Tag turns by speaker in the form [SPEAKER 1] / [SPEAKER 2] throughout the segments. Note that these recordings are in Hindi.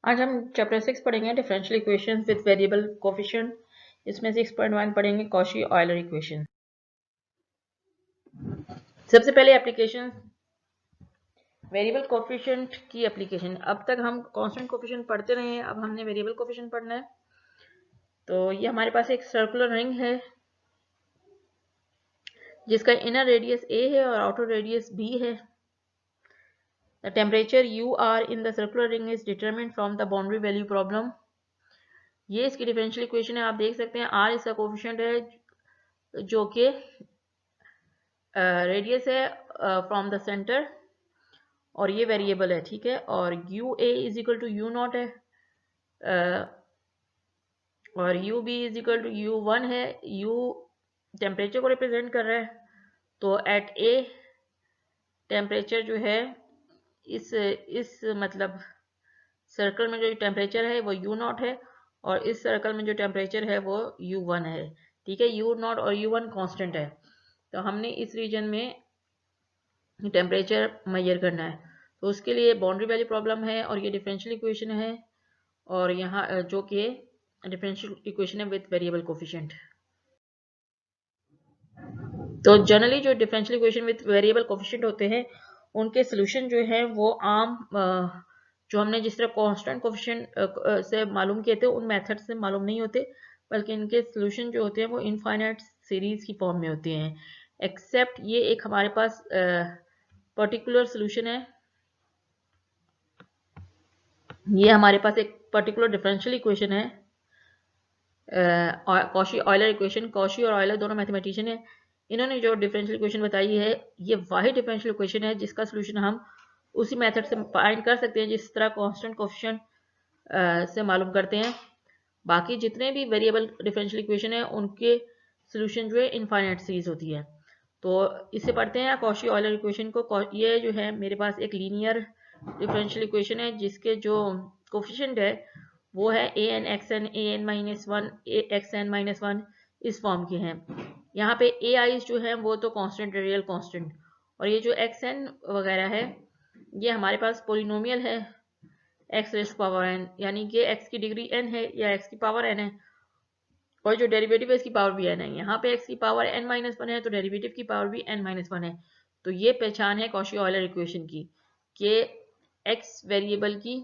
[SPEAKER 1] आज हम चैप्टर 6 पढ़ेंगे differential equations with variable coefficient. इसमें 6.1 पढ़ेंगे कॉशी ऑयलर इक्वेशन। सबसे पहले एप्लीकेशन वेरिएबल कोफिशिएंट की एप्लीकेशन। अब तक हम कांस्टेंट कोफिशिएंट पढ़ते रहे हैं, अब हमने वेरिएबल कोफिशिएंट पढ़ना है। तो ये हमारे पास एक सर्कुलर रिंग है जिसका इनर रेडियस a है और आउटर रेडियस b है। The temperature UR in the circular ring is determined from the boundary value problem। ये इसकी डिफरेंशियल इक्वेशन है। आप देख सकते हैं R इसका कोफिशिएंट है जो कि रेडियस है फ्रॉम द सेंटर, और ये वेरिएबल है, ठीक है। और U A is equal to U naught है, और U B is equal to U one है। यू टेम्परेचर को रिप्रेजेंट कर रहा है, तो एट ए टेम्परेचर जो है इस मतलब सर्कल में जो टेम्परेचर है वो यू नॉट है, और इस सर्कल में जो टेम्परेचर है वो यू वन है, ठीक है। यू नॉट और यू वन कॉन्स्टेंट है, तो हमने इस रीजन में टेम्परेचर मेजर करना है। तो उसके लिए बाउंड्री वैल्यू प्रॉब्लम है, और ये डिफरेंशियल इक्वेशन है, और यहाँ जो कि डिफरेंशियल इक्वेशन है विद वेरिएबल कोफिशिएंट। तो जनरली जो differential equation with variable coefficient होते हैं उनके सोल्यूशन जो है वो आम जो हमने जिस तरह कांस्टेंट कोफिशिएंट से मालूम किए थे उन मेथड से मालूम नहीं होते, बल्कि इनके सोल्यूशन जो होते हैं वो इनफाइनाइट सीरीज की फॉर्म में होते हैं। एक्सेप्ट ये एक हमारे पास पर्टिकुलर सोल्यूशन है, ये हमारे पास एक पर्टिकुलर डिफरेंशियल इक्वेशन है कॉशी ऑयलर इक्वेशन। कॉशी और ऑयलर दोनों मैथमेटिशियन है। इन्होंने जो डिफरेंशियल इक्वेशन बताई है ये वाहिद डिफरेंशियल इक्वेशन है जिसका सोल्यूशन हम उसी मेथड से फाइंड कर सकते हैं जिस तरह कांस्टेंट कोफिशिएंट से मालूम करते हैं। बाकी जितने भी वेरिएबल डिफरेंशियल इक्वेशन है उनके सोल्यूशन जो है इनफाइनाइट सीरीज होती है। तो इससे पढ़ते हैं कॉशी ऑयलर इक्वेशन को। ये जो है मेरे पास एक लीनियर डिफरेंशियल इक्वेशन है जिसके जो कोफिशिएंट है वो है A N x N, A N minus one, A x N minus one, इस फॉर्म के हैं। यहाँ पे ए आईज जो है वो तो कांस्टेंट, रियल कांस्टेंट, और ये जो एक्स एन वगैरह है ये हमारे पास पोलिनोमियल है एक्स रेस पावर एन, यानी कि एक्स की डिग्री एन है या एक्स की पावर एन है, और जो डेरिवेटिव है इसकी पावर भी एन है। यहाँ पे एक्स की पावर एन माइनस वन है तो डेरिवेटिव की पावर भी एन माइनस वन है। तो ये पहचान है कॉशी ऑयलर इक्वेशन की कि एक्स वेरिएबल की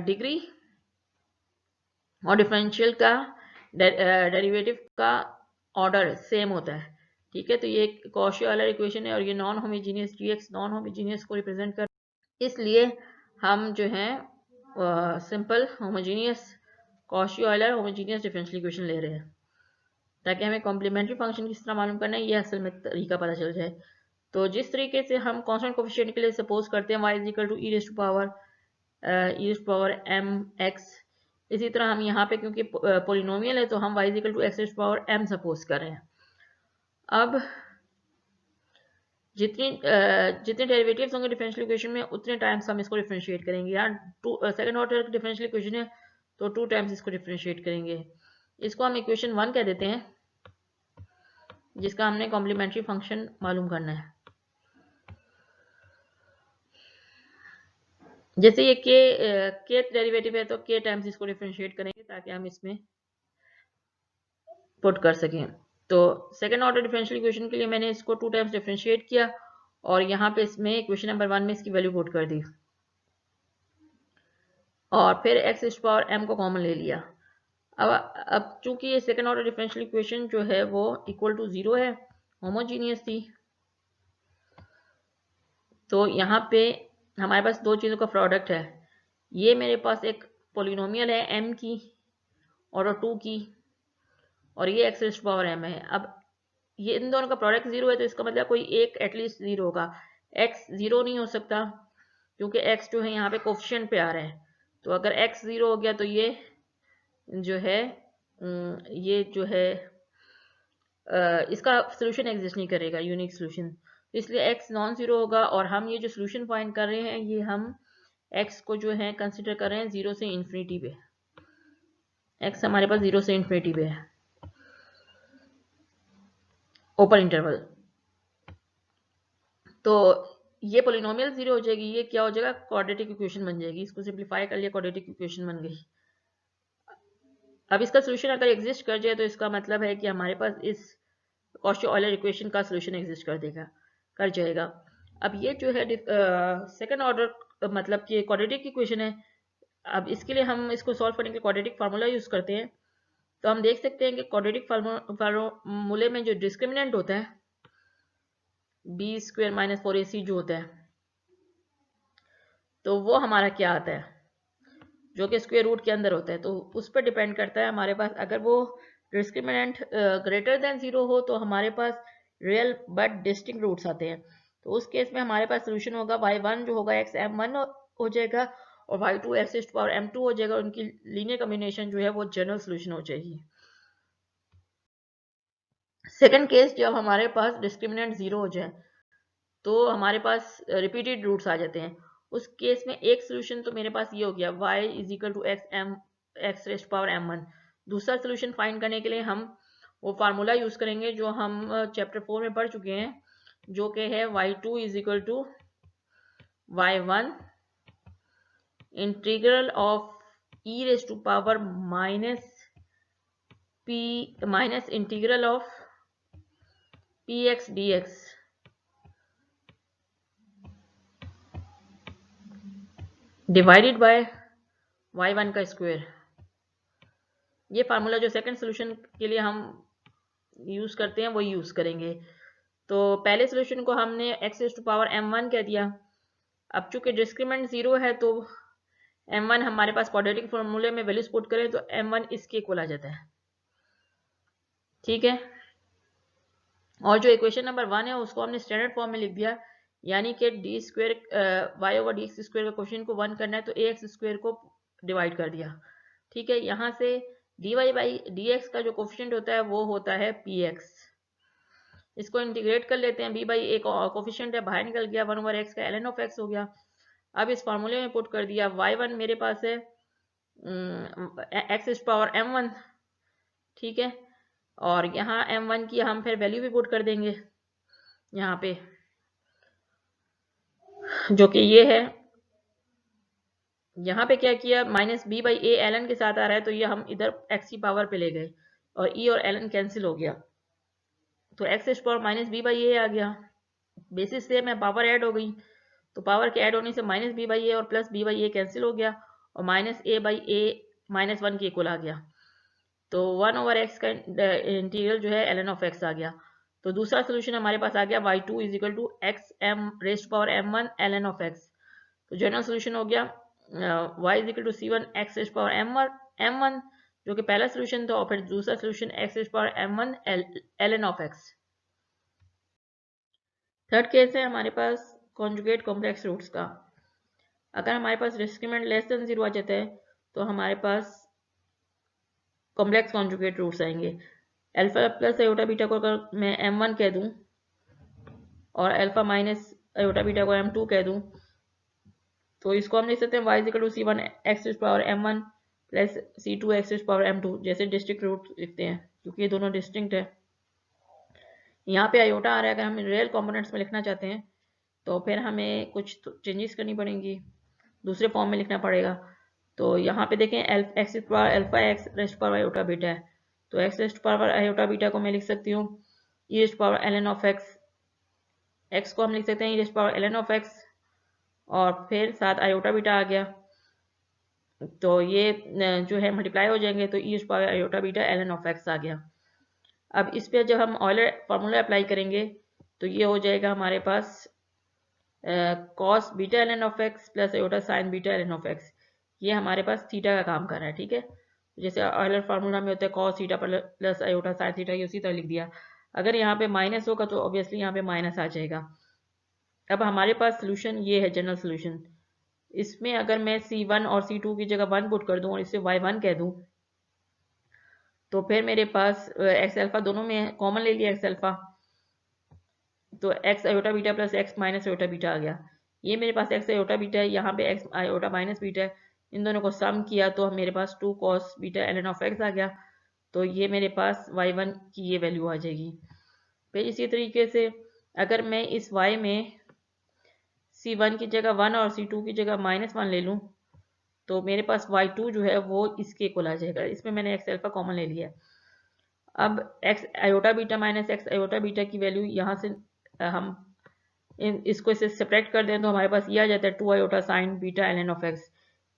[SPEAKER 1] डिग्री और डिफरेंशियल का डेरिवेटिव का ऑर्डर सेम होता है, ठीक है। तो ये कॉशी ऑयलर इक्वेशन है, और ये non homogeneous GX non homogeneous को रिप्रेजेंट कर, इसलिए हम जो है simple homogeneous Cauchy Euler homogeneous differential equation ले रहे हैं ताकि हमें कॉम्प्लीमेंट्री फंक्शन किस तरह मालूम करना है ये असल में तरीका पता चल जाए। तो जिस तरीके से हम कांस्टेंट कोफिशिएंट के लिए सपोज करते हैं y is equal to e raise to power m x, इसी तरह हम यहाँ पे क्योंकि पोलिनोमियल है तो हम y is equal to x raise to power m suppose कर रहे हैं। अब जितने डेरिवेटिव्स होंगे डिफरेंशियल इक्वेशन में उतने टाइम्स हम इसको डिफरेंशिएट करेंगे। यहाँ सेकंड ऑर्डर डिफरेंशियल इक्वेशन है तो 2 टाइम्स इसको डिफरेंशिएट करेंगे। इसको हम इक्वेशन 1 कह देते हैं जिसका हमने कॉम्प्लीमेंट्री फंक्शन मालूम करना है। जैसे ये के डेरिवेटिव है तो के टाइम्स इसको डिफरेंशिएट करेंगे ताकि हम इसमें पुट कर सकें। तो सेकंड ऑर्डर डिफरेंशियल इक्वेशन के लिए मैंने इसको 2 टाइम्स डिफरेंशिएट किया, और यहाँ पे इसमें इक्वेशन नंबर 1 में इसकी वैल्यू पुट कर दी, और फिर एक्स इस पावर एम को कॉमन ले लिया। अब चूंकि ये सेकंड ऑर्डर डिफरेंशियल इक्वेशन जो है वो इक्वल टू 0 है, होमोजीनियस थी, तो यहाँ पे हमारे पास दो चीज़ों का प्रोडक्ट है। ये मेरे पास एक पोलिनोमियल है m की ऑर्डर 2 की, और ये एक्स रेज़ पावर m है। अब ये इन दोनों का प्रोडक्ट 0 है तो इसका मतलब कोई एक एटलीस्ट 0 होगा। x 0 नहीं हो सकता क्योंकि x जो है यहाँ पे कोफिशिएंट पे आ रहा है, तो अगर x 0 हो गया तो ये जो है इसका सोल्यूशन एग्जिस्ट नहीं करेगा, यूनिक सोल्यूशन। तो इसलिए x नॉन जीरो होगा, और हम ये जो सोल्यूशन फाइंड कर रहे हैं ये हम x को जो है कंसिडर कर रहे हैं 0 से इन्फिनिटी पे। x हमारे पास 0 से इन्फिनिटी पे है, ओपन इंटरवल। तो ये पोलिनोमियल जीरो हो जाएगी, ये क्या हो जाएगा, क्वाड्रेटिक इक्वेशन बन जाएगी। इसको सिंप्लीफाई कर लिया, क्वाड्रेटिक इक्वेशन बन गई। अब इसका सोल्यूशन अगर एग्जिस्ट कर जाए तो इसका मतलब है कि हमारे पास इस कॉची ऑयलर इक्वेशन का सोल्यूशन एग्जिस्ट कर जाएगा। अब ये जो है सेकंड ऑर्डर मतलब कि क्वाड्रेटिक इक्वेशन है। अब इसके लिए हम इसको सॉल्व करने के लिए क्वाड्रेटिक फार्मूला यूज करते हैं। तो हम देख सकते हैं कि क्वाड्रेटिक फार्मूले में जो डिस्क्रिमिनेंट होता है b² - 4ac जो होता है, तो वो हमारा क्या आता है, जो कि स्क्वायर रूट के अंदर होता है। तो उस पर डिपेंड करता है हमारे पास, अगर वो डिस्क्रिमिनेंट ग्रेटर देन 0 हो तो हमारे पास रियल बट डिस्टिंक्ट रूट्स आते हैं। तो उस केस में हमारे पास सोल्यूशन होगा y1 जो होगा xm1 हो जाएगा, और y2 x⁻m2 हो जाएगा। उनकी लीनियर कॉम्बिनेशन जो है वो जनरल सोल्यूशन हो जाएगी। सेकंड केस, जब हमारे पास डिस्क्रिमिनेंट 0 हो जाए तो हमारे पास रिपीटेड रूट्स आ जाते हैं। उस केस में एक सोल्यूशन तो मेरे पास ये हो गया y = x⁻m1। दूसरा सोल्यूशन फाइंड करने के लिए हम वो फार्मूला यूज करेंगे जो हम चैप्टर 4 में पढ़ चुके हैं, जो कि है y2 = y1 integral of integral of px dx divided by y1 का स्क्वायर। ये फार्मूला जो सेकंड सोल्यूशन के लिए हम यूज करते हैं वो यूज करेंगे। तो पहले सोल्यूशन को हमने x⁻m1 कह दिया। अब चूंकि डिस्क्रिमिनेंट 0 है तो m1 हमारे पास क्वाड्रेटिक फार्मूले में वैल्यूज पुट करें तो m1 इसके इक्वल आ जाता है, ठीक है। और जो इक्वेशन नंबर 1 है उसको हमने स्टैंडर्ड फॉर्म में लिख दिया, यानी कि d² y/dx² का क्वेश्चन को 1 करना है तो ax² को डिवाइड कर दिया, ठीक है। यहाँ से dy/dx का जो कोफिशिएंट होता है वो होता है px। इसको इंटीग्रेट कर लेते हैं, b/a कोफिशिएंट है बाहर निकल गया, 1/x का ln of x हो गया। अब इस फार्मूले में पुट कर दिया, y1 मेरे पास है x⁻m1, ठीक है। और यहाँ m1 की हम फिर वैल्यू भी पुट कर देंगे यहाँ पे, जो कि ये है। यहाँ पे क्या किया, -b/a ln के साथ आ रहा है तो ये हम इधर x की पावर पे ले गए और e और ln कैंसिल हो गया, तो x⁻b/a आ गया। बेसिस से मैं पावर ऐड हो गई, तो पावर के ऐड होने से -b/a और +b/a कैंसिल हो गया और -a/a -1 के इक्वल आ गया। तो 1/x का इंटीग्रल जो है ln of x आ गया। तो दूसरा सोल्यूशन हमारे पास आ गया y2 = xm⁻m1 ln of x। तो जनरल सोल्यूशन हो गया y = c1 x⁻m1 जो कि पहला सोल्यूशन था, और फिर दूसरा solution x⁻m1 ln of x। Third case है हमारे पास कॉन्जुगेट कॉम्प्लेक्स रूट्स का। अगर हमारे पास डिस्क्रिमिनेंट लेस देन 0 आ जाता है तो हमारे पास कॉम्प्लेक्स कॉन्जुगेट रूट्स आएंगे। अल्फा प्लस आयोटा बीटा को अगर मैं m1 कह दूं और अल्फा माइनस आयोटा बीटा को m2 कह दूं, तो इसको हम लिख सकते हैं y = c1 x⁻m1 c2 x⁻m2, जैसे डिस्टिंक्ट रूट लिखते हैं क्योंकि ये दोनों डिस्टिंक्ट है। यहाँ पे आयोटा आ रहा है, अगर हम रियल कंपोनेंट्स में लिखना चाहते हैं तो फिर हमें कुछ चेंजेस करनी पड़ेंगी, दूसरे फॉर्म में लिखना पड़ेगा। तो यहाँ पे देखें x⁻α x⁻β है, तो x⁻β को मैं लिख सकती हूँ e⁻ln of x, x को हम लिख सकते हैं e⁻ln of x, और फिर साथ आयोटा बीटा आ गया, तो ये जो है मल्टीप्लाई हो जाएंगे, तो e⁻β ln of x आ गया। अब इस पे जब हम ऑयलर फार्मूला अप्लाई करेंगे तो ये हो जाएगा हमारे पास cos beta ln of x plus iota sine beta ln of x। ये हमारे पास थीटा का काम कर रहा है, ठीक है। जैसे ऑयलर फार्मूला में होता है cos theta plus iota sine theta, ये उसी तरह लिख दिया। अगर यहाँ पे माइनस होगा तो ऑब्वियसली यहाँ पे माइनस आ जाएगा। अब हमारे पास सोल्यूशन ये है, जनरल सोल्यूशन। इसमें अगर मैं c1 और c2 की जगह 1 पुट कर दूं और इसे y1 कह दूं, तो फिर मेरे पास x अल्फा दोनों में कॉमन ले लिया x अल्फा, तो x iota beta plus x minus iota beta आ गया। ये मेरे पास x आयोटा बीटा है, यहाँ पे x आयोटा माइनस बीटा है, इन दोनों को सम किया तो मेरे पास 2 cos beta ln of x आ गया। तो ये मेरे पास y1 की ये वैल्यू आ जाएगी। फिर इसी तरीके से अगर मैं इस y में C1 की जगह 1 और C2 की जगह -1 ले लूँ तो मेरे पास y2 जो है वो इसके इक्वल आ जाएगा। इसमें मैंने x अल्फा कॉमन ले लिया। अब x iota beta minus x iota beta की वैल्यू यहाँ से हम इसको इसे सेपरेट कर दें तो हमारे पास ये आ जाता है 2 iota sine beta ln of x।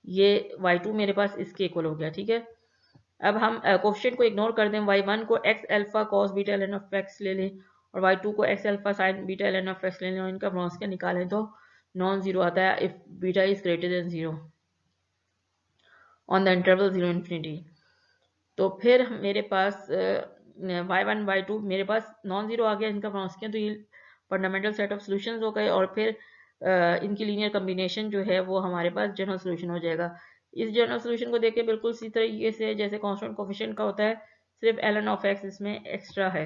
[SPEAKER 1] ये y2 मेरे पास इसके इक्वल हो गया। ठीक है, अब हम कोएफिशिएंट को इग्नोर कर दें, y1 को x alpha cos beta ln of x ले लें और y2 को x alpha sin beta ln of x ले लें और इनका ब्रॉन्स निकालें तो नॉन जीरो आता है if beta is greater than 0 on the interval 0 infinity. तो फिर मेरे पास y1 y2 मेरे पास नॉन जीरो आ गया इनका ब्रॉन्स किया, तो ये फंडामेंटल सेट ऑफ सॉल्यूशंस हो गए और फिर इनकी लीनियर कॉम्बिनेशन जो है वो हमारे पास जनरल सॉल्यूशन हो जाएगा। इस जनरल सॉल्यूशन को देखें बिल्कुल इसी तरीके से जैसे कांस्टेंट कोएफिशिएंट का होता है, सिर्फ ln ऑफ x इसमें एक्स्ट्रा है।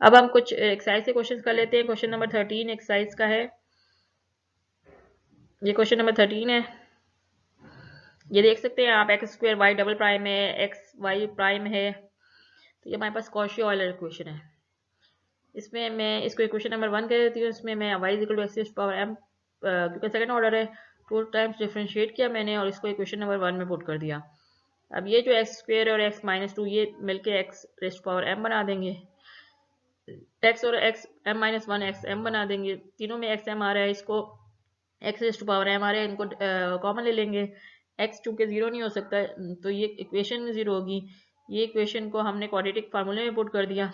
[SPEAKER 1] अब हम कुछ एक्सरसाइज से क्वेश्चंस कर लेते हैं। क्वेश्चन नंबर 13 एक्सरसाइज का है। ये क्वेश्चन नंबर 13 है। ये देख सकते हैं आप x square y double prime है, एक्स वाई प्राइम है, तो ये हमारे पास कॉशी ऑयलर इक्वेशन है। इसमें मैं इसको इक्वेशन नंबर 1 कह देती हूँ। इसमें मैं y equal to x power m क्योंकि सेकंड ऑर्डर है 2 टाइम्स डिफरेंशिएट किया मैंने और इसको इक्वेशन नंबर 1 में पुट कर दिया। अब ये जो एक्स स्क्वायर और एक्स माइनस 2 ये मिलके एक्स रेस्ट पावर m बना देंगे, x और x m minus 1 x m बना देंगे। तीनों में एक्स m आ रहा है, इसको x रेस्ट पावर m आ रहा है, इनको कॉमन ले लेंगे। x चूंकि जीरो नहीं हो सकता तो ये इक्वेशन में जीरो होगी। ये इक्वेशन को हमने क्वाड्रेटिक फार्मूले में पुट कर दिया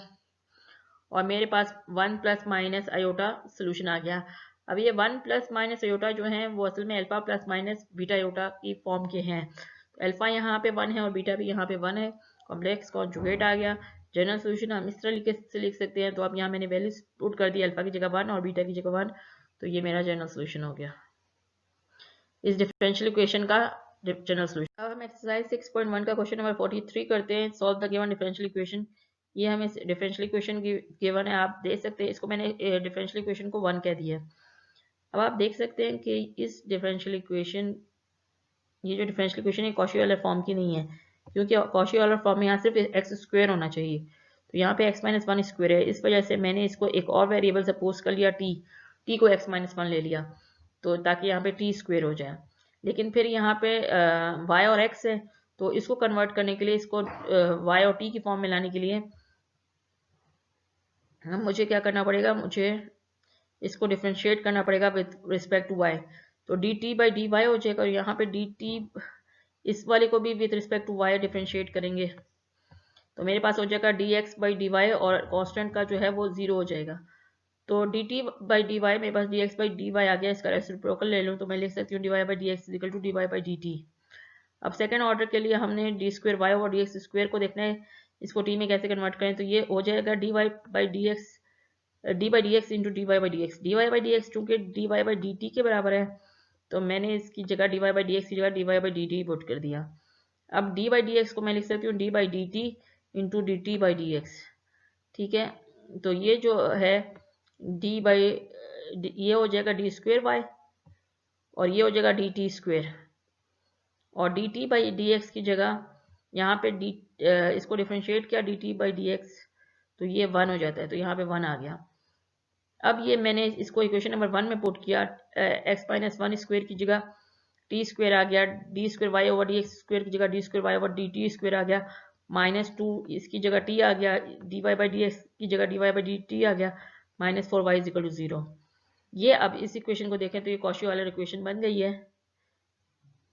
[SPEAKER 1] और मेरे पास 1 प्लस माइनस आयोटा सोल्यूशन आ गया। अब ये 1 प्लस माइनस आयोटा जो है वो असल में alpha plus minus beta iota की फॉर्म के हैं। तो अल्फा यहाँ पे 1 है और बीटा भी यहाँ पे 1 है। कॉम्प्लेक्स कॉन्जुगेट आ गया। जनरल सोल्यूशन हम इस तरीके से लिख सकते हैं। तो अब यहाँ मैंने वैल्यूज पुट कर दी, अल्फा की जगह 1 और बीटा की जगह 1, तो ये मेरा जनरल सोल्यूशन हो गया इस डिफरेंशियल इक्वेशन का जनरल सोल्यूशन। अब हम एक्सरसाइज 6.1 का क्वेश्चन नंबर 43 करते हैं। Solve the given differential equation. ये हमें डिफरेंशियल इक्वेशन की गिवन है, आप देख सकते हैं। इसको मैंने डिफरेंशियल इक्वेशन को 1 कह दिया। अब आप देख सकते हैं कि इस डिफरेंशियल इक्वेशन, ये जो डिफरेंशियल इक्वेशन है कॉशी ऑयलर फॉर्म की नहीं है, क्योंकि कॉशी ऑयलर फॉर्म में यहाँ सिर्फ एक्स स्क्वायर होना चाहिए, तो यहाँ पे एक्स माइनस 1 स्क्वायर है। इस वजह से मैंने इसको एक और वेरिएबल सपोज कर लिया टी को एक्स माइनस 1 ले लिया, तो ताकि यहाँ पे टी स्क्वायर हो जाए। लेकिन फिर यहाँ पे y और x है, तो इसको कन्वर्ट करने के लिए, इसको y और t की फॉर्म में लाने के लिए मुझे क्या करना पड़ेगा, मुझे इसको डिफरेंशिएट करना पड़ेगा विद रिस्पेक्ट टू y। तो dt बाई डी वाई हो जाएगा और यहाँ पे dt इस वाले को भी with respect to y differentiate करेंगे, तो मेरे पास हो जाएगा dx बाई डी वाई और कांस्टेंट का जो है वो 0 हो जाएगा। तो dt बाई डी वाई मेरे पास dx बाई डी वाई आ गया। इसका रेसिप्रोकल ले लूँ तो मैं लिख सकती हूँ dy by D x equal to d Y by D t. अब सेकेंड ऑर्डर के लिए हमने डी स्क्वायर वाई और डी एक्स स्क्वायर को देखना है, इसको टी में कैसे कन्वर्ट करें। तो ये हो जाएगा D Y by D X into D Y by D X. D Y by D X चूँकि D Y by D T के बराबर है, तो मैंने इसकी जगह D Y by D X की जगह D Y by D T put कर दिया। अब डी बाई डी एक्स को मैं लिख सकती हूँ D by D T into D T by D x. ठीक है, तो ये जो है डी बाई ये हो जाएगा डी स्क्वायर वाई और ये हो जाएगा डी टी स्क्वायर, और D T by D X की जगह यहाँ पे इसको डिफ्रेंशिएट किया D T by D x, तो ये 1 हो जाता है, तो यहाँ पे 1 आ गया। अब ये मैंने इसको इक्वेशन नंबर 1 में पुट किया, एक्स माइनस 1 स्क्वायर की जगह टी स्क्वायर आ गया, D square Y over D x square की जगह D square Y over D T square आ गया, -2 इसकी जगह टी आ गया, D Y by D X की जगह D Y by D T आ गया, -4 वाई इज इक्वल टू 0। ये अब इस इक्वेशन को देखें तो ये कॉशी ऑयलर इक्वेशन बन गई है।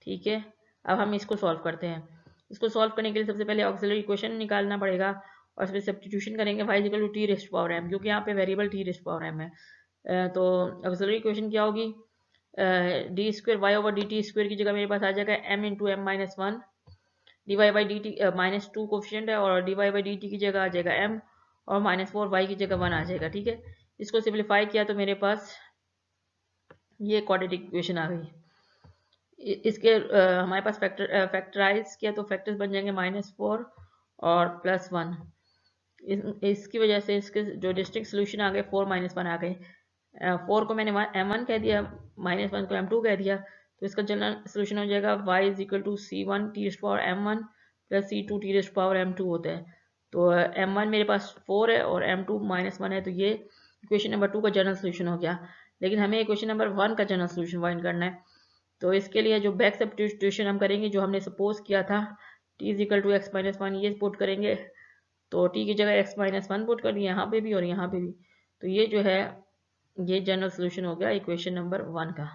[SPEAKER 1] ठीक है, अब हम इसको सॉल्व करते हैं। इसको सॉल्व करने के लिए सबसे पहले ऑक्सिलरी इक्वेशन निकालना पड़ेगा और इसमें सब्स्टिट्यूशन करेंगे y equal to t raised power m, क्योंकि यहाँ पे variable t raised power m है। तो ऑक्सिलरी इक्वेशन क्या होगी, d square Y over D T square की जगह मेरे पास आ जाएगा m into m minus 1, d Y by D t -2 coefficient है और d Y by D t की जगह आ जाएगा m और -4 y की जगह 1 आ जाएगा। ठीक है, इसको सिंप्लीफाई किया तो मेरे पास ये क्वाड्रेटिक इक्वेशन आ गई। इसके हमारे पास फैक्टराइज किया तो फैक्टर्स बन जाएंगे -4 और +1। इसकी वजह से इसके जो डिस्टिंक्ट सोल्यूशन आ गए 4 -1 आ गए। 4 को मैंने m1 कह दिया, -1 को m2 कह दिया, तो इसका जनरल सोल्यूशन हो जाएगा y is equal to c1 t raised power m1 plus c2 t raised power m2 होता है। तो m1 मेरे पास 4 है और m2 -1 है, तो ये इक्वेशन नंबर 2 का जनरल सोल्यूशन हो गया, लेकिन हमें इक्वेशन नंबर 1 का जनरल सोल्यूशन फाइंड करना है। तो इसके लिए जो बैक सब्स्टिट्यूशन हम करेंगे, जो हमने सपोज किया था t is equal to x minus one, ये पुट करेंगे। तो t की जगह x माइनस वन पुट कर दिया यहाँ पे भी और यहाँ पे भी। तो ये जो है ये जनरल सोल्यूशन हो गया इक्वेशन नंबर 1 का।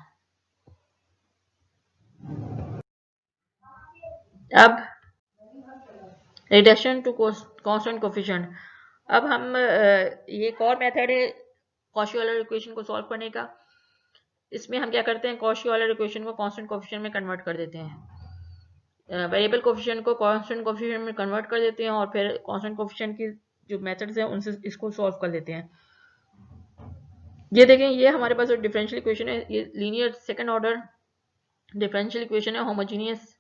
[SPEAKER 1] अब रिडक्शन टू कांस्टेंट कोफिशिएंट। अब हम ये एक और मेथड है कॉशी-ऑयलर इक्वेशन को सॉल्व करने का। इसमें हम क्या करते हैं, कॉशी-ऑयलर इक्वेशन को कांस्टेंट कोफिशिएंट में कन्वर्ट कर देते हैं, वेरिएबल कोफिशिएंट को कांस्टेंट कोफिशिएंट में कन्वर्ट कर देते हैं और फिर कांस्टेंट कोफिशिएंट की जो मेथड्स हैं उनसे इसको सॉल्व कर देते हैं। ये देखें, ये हमारे पास जो डिफरेंशियल इक्वेशन है, ये linear second order differential equation है, होमोजीनियस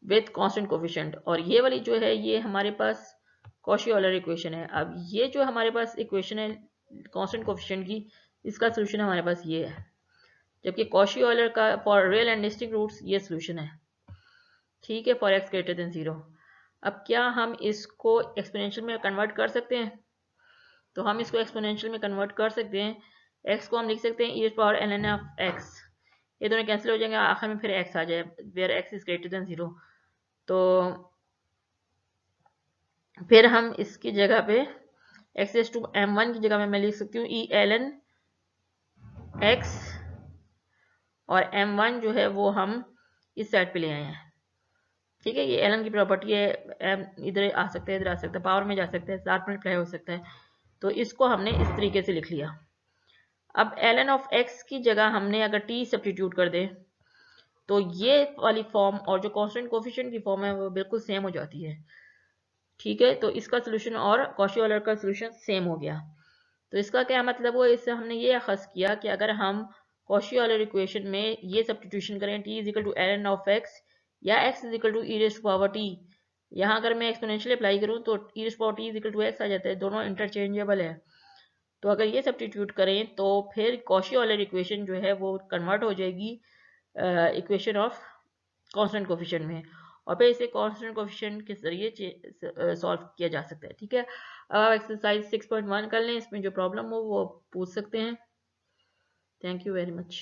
[SPEAKER 1] विथ कांस्टेंट कोफिशिएंट। और ये वाली जो है ये हमारे पास कॉशी-ऑयलर इक्वेशन है। अब ये जो हमारे पास इक्वेशन है कांस्टेंट कोफिशिएंट की, इसका सोल्यूशन हमारे पास ये है, जबकि कॉशी-ऑयलर का for real and distinct roots ये सोल्यूशन है। ठीक है, फॉर एक्स ग्रेटर देन 0। अब क्या हम इसको एक्सपोनेंशियल में कन्वर्ट कर सकते हैं? तो हम इसको एक्सपोनेंशियल में कन्वर्ट कर सकते हैं। एक्स को हम लिख सकते हैं e power ln of x, ये दोनों कैंसिल हो जाएंगे, आखिर में फिर एक्स आ जाए where x is greater than 0। तो फिर हम इसकी जगह पे एक्स रेज़ टू m1 की जगह में मैं लिख सकती हूँ e ln x, और m1 जो है वो हम इस साइड पे ले आए हैं। ठीक है, ये ln की प्रॉपर्टी है, m इधर आ सकता है, इधर आ सकता है, पावर में जा सकता है, साथ मल्टीप्लाई हो सकता है। तो इसको हमने इस तरीके से लिख लिया। अब ln ऑफ x की जगह हमने अगर t सब्स्टिट्यूट कर दें तो ये वाली फॉर्म और जो कांस्टेंट कोफिशिएंट की फॉर्म है वो बिल्कुल सेम हो जाती है। ठीक है, तो इसका सोल्यूशन और कॉशी-ऑयलर का सोल्यूशन सेम हो गया। तो इसका क्या मतलब हुआ, इससे हमने ये अखज़ किया कि अगर हम कॉशी-ऑयलर इक्वेशन में ये सब्स्टिट्यूशन करें t is equal to ln of x या x is equal to e raise to power t, यहाँ अगर मैं एक्सपोनेंशियल अप्लाई करूँ तो e raise to power t is equal to x आ जाता है, दोनों इंटरचेंजेबल है। तो अगर ये सब्स्टिट्यूट करें तो फिर कॉशी-ऑयलर इक्वेशन जो है वो कन्वर्ट हो जाएगी इक्वेशन ऑफ कांस्टेंट कोफिशिएंट में, और फिर इसे कांस्टेंट कोफिशिएंट के जरिए सॉल्व किया जा सकता है। ठीक है, अब आप एक्सरसाइज 6.1 कर लें, इसमें जो प्रॉब्लम हो वो पूछ सकते हैं। Thank you very much.